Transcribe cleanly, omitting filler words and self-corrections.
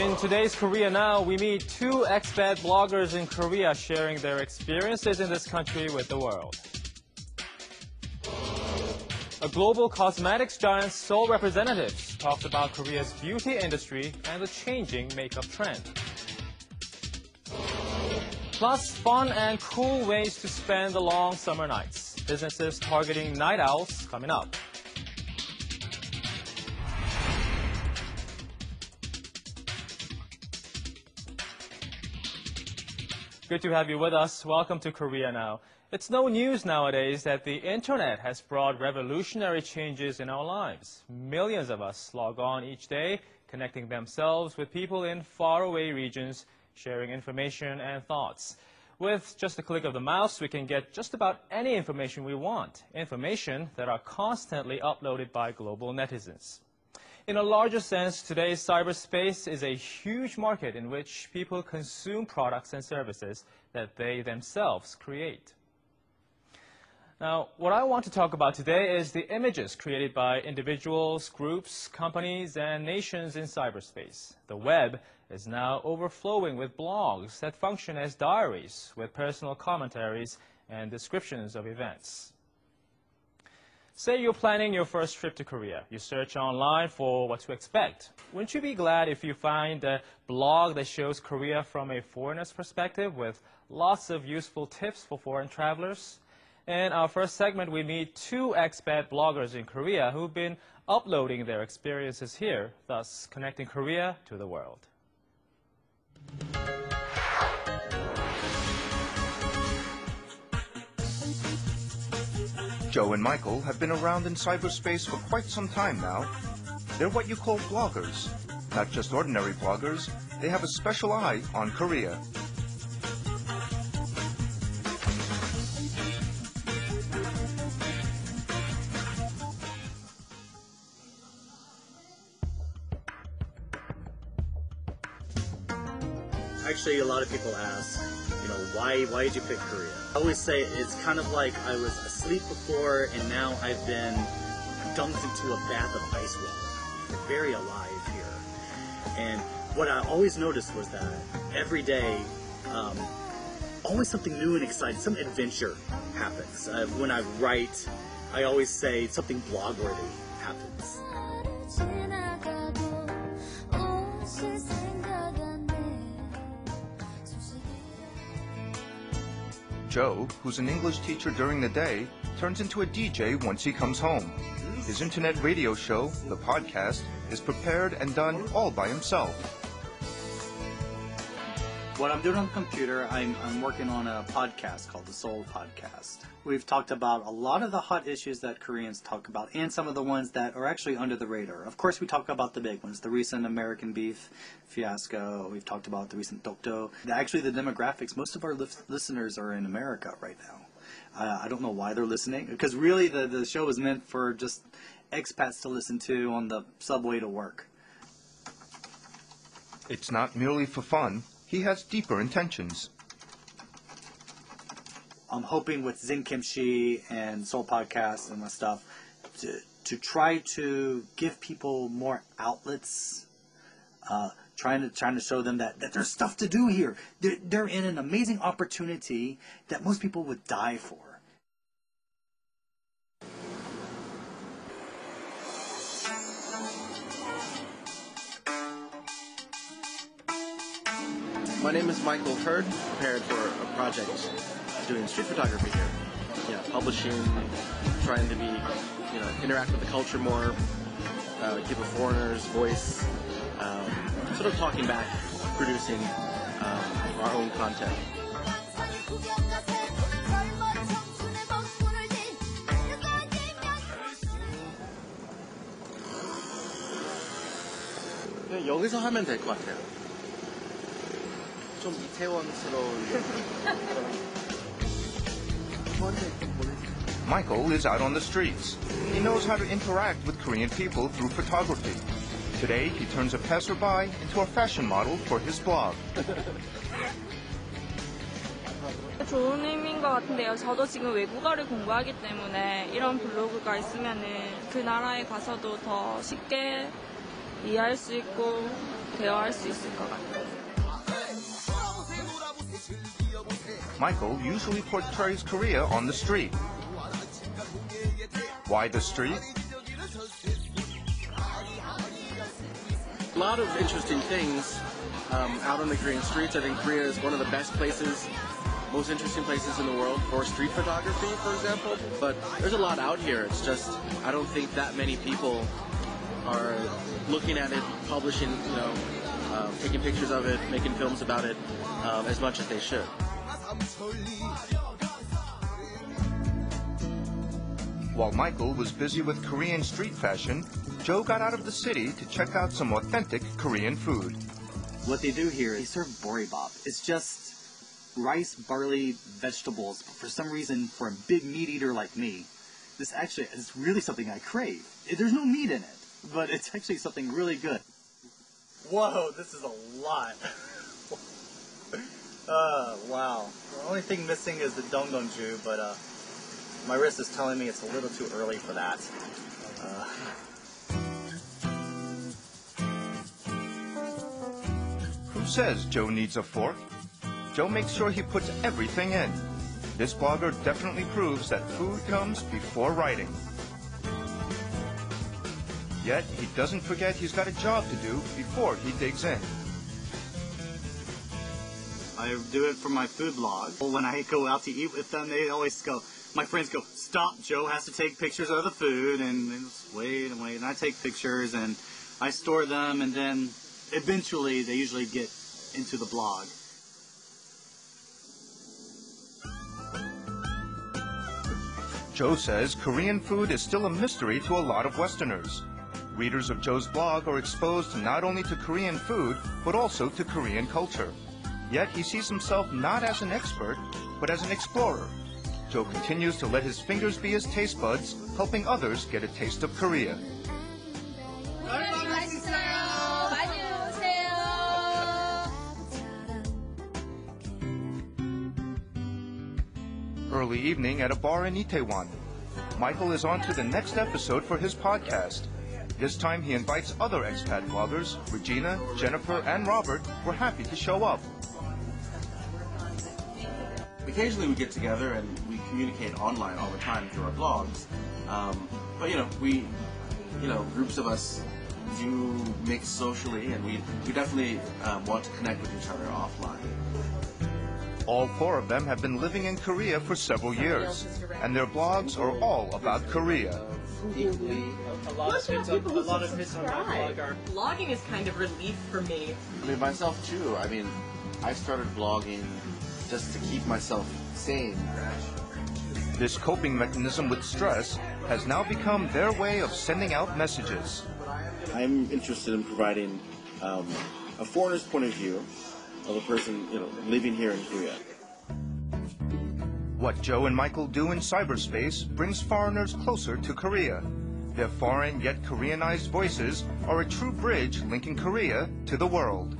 In today's Korea Now, we meet two expat bloggers in Korea sharing their experiences in this country with the world. A global cosmetics giant's Seoul representative talks about Korea's beauty industry and the changing makeup trend. Plus, fun and cool ways to spend the long summer nights. Businesses targeting night owls coming up. Good to have you with us. Welcome to Korea Now. It's no news nowadays that the internet has brought revolutionary changes in our lives. Millions of us log on each day, connecting themselves with people in faraway regions, sharing information and thoughts. With just a click of the mouse, we can get just about any information we want, information that are constantly uploaded by global netizens. In a larger sense, today's cyberspace is a huge market in which people consume products and services that they themselves create. Now, what I want to talk about today is the images created by individuals, groups, companies, and nations in cyberspace. The web is now overflowing with blogs that function as diaries with personal commentaries and descriptions of events. Say you're planning your first trip to Korea. You search online for what to expect. Wouldn't you be glad if you find a blog that shows Korea from a foreigner's perspective with lots of useful tips for foreign travelers? In our first segment, we meet two expat bloggers in Korea who've been uploading their experiences here, thus connecting Korea to the world. Joe and Michael have been around in cyberspace for quite some time now. They're what you call bloggers. Not just ordinary bloggers, they have a special eye on Korea. Actually, a lot of people ask, why did you pick Korea? I always say it's kind of like I was asleep before and now I've been dunked into a bath of ice water. You're very alive here. And what I always noticed was that every day, always something new and exciting, some adventure happens. When I write, I always say something blog-worthy happens. Joe, who's an English teacher during the day, turns into a DJ once he comes home. His internet radio show, The Podcast, is prepared and done all by himself. What I'm doing on the computer, I'm working on a podcast called the Seoul Podcast. We've talked about a lot of the hot issues that Koreans talk about and some of the ones that are actually under the radar. Of course, we talk about the big ones, the recent American beef fiasco. We've talked about the recent Dokdo. Actually, the demographics, most of our listeners are in America right now. I don't know why they're listening, because really the show is meant for just expats to listen to on the subway to work. It's not merely for fun. He has deeper intentions. I'm hoping with ZenKimchi and Seoul Podcast and my stuff to try to give people more outlets, trying to show them that there's stuff to do here. They're in an amazing opportunity that most people would die for. My name is Michael Hurd, prepared for a project doing street photography here. Publishing, trying to be, interact with the culture more, give a foreigner's voice, sort of talking back, producing our own content. 여기서 하면 될 것 같아요. 좀 이태원스러운. Michael is out on the streets. He knows how to interact with Korean people through photography. Today, he turns a passerby into a fashion model for his blog. 좋은 의미인 것 같은데요. 저도 지금 외국어를 공부하기 때문에 이런 블로그가 있으면은 그 나라에 가서도 더 쉽게 이해할 수 있고 대화할 수 있을 것 같아요. Michael usually portrays Korea on the street. Why the street? A lot of interesting things out on the Korean streets. I think Korea is one of the best places, most interesting places in the world for street photography, for example. But there's a lot out here. It's just, I don't think that many people are looking at it, publishing, taking pictures of it, making films about it as much as they should. While Michael was busy with Korean street fashion, Joe got out of the city to check out some authentic Korean food. What they do here, they serve boribap. It's just rice, barley, vegetables. But for some reason, for a big meat eater like me, this actually is really something I crave. There's no meat in it, but it's actually something really good. Whoa, this is a lot. Wow. The only thing missing is the dongdongju, but my wrist is telling me it's a little too early for that. Who says Joe needs a fork? Joe makes sure he puts everything in. This blogger definitely proves that food comes before writing. Yet, he doesn't forget he's got a job to do before he digs in. I do it for my food blog. When I go out to eat with them, they always go, my friends go, stop, Joe has to take pictures of the food, and they just wait and wait, and I take pictures, and I store them, and then eventually they usually get into the blog. Joe says Korean food is still a mystery to a lot of Westerners. Readers of Joe's blog are exposed not only to Korean food, but also to Korean culture. Yet he sees himself not as an expert, but as an explorer. Joe continues to let his fingers be his taste buds, helping others get a taste of Korea. Early evening at a bar in Itaewon. Michael is on to the next episode for his podcast. This time he invites other expat bloggers. Regina, Jennifer, and Robert were happy to show up. Occasionally we get together and we communicate online all the time through our blogs. But groups of us do mix socially, and we definitely want to connect with each other offline. All four of them have been living in Korea for several years, and their blogs are all about Korea. A lot of hits on my blog are... Blogging is kind of relief for me. I mean, myself too. I mean, I started blogging just to keep myself sane. This coping mechanism with stress has now become their way of sending out messages. I'm interested in providing a foreigner's point of view of a person, living here in Korea. What Joe and Michael do in cyberspace brings foreigners closer to Korea. Their foreign yet Koreanized voices are a true bridge linking Korea to the world.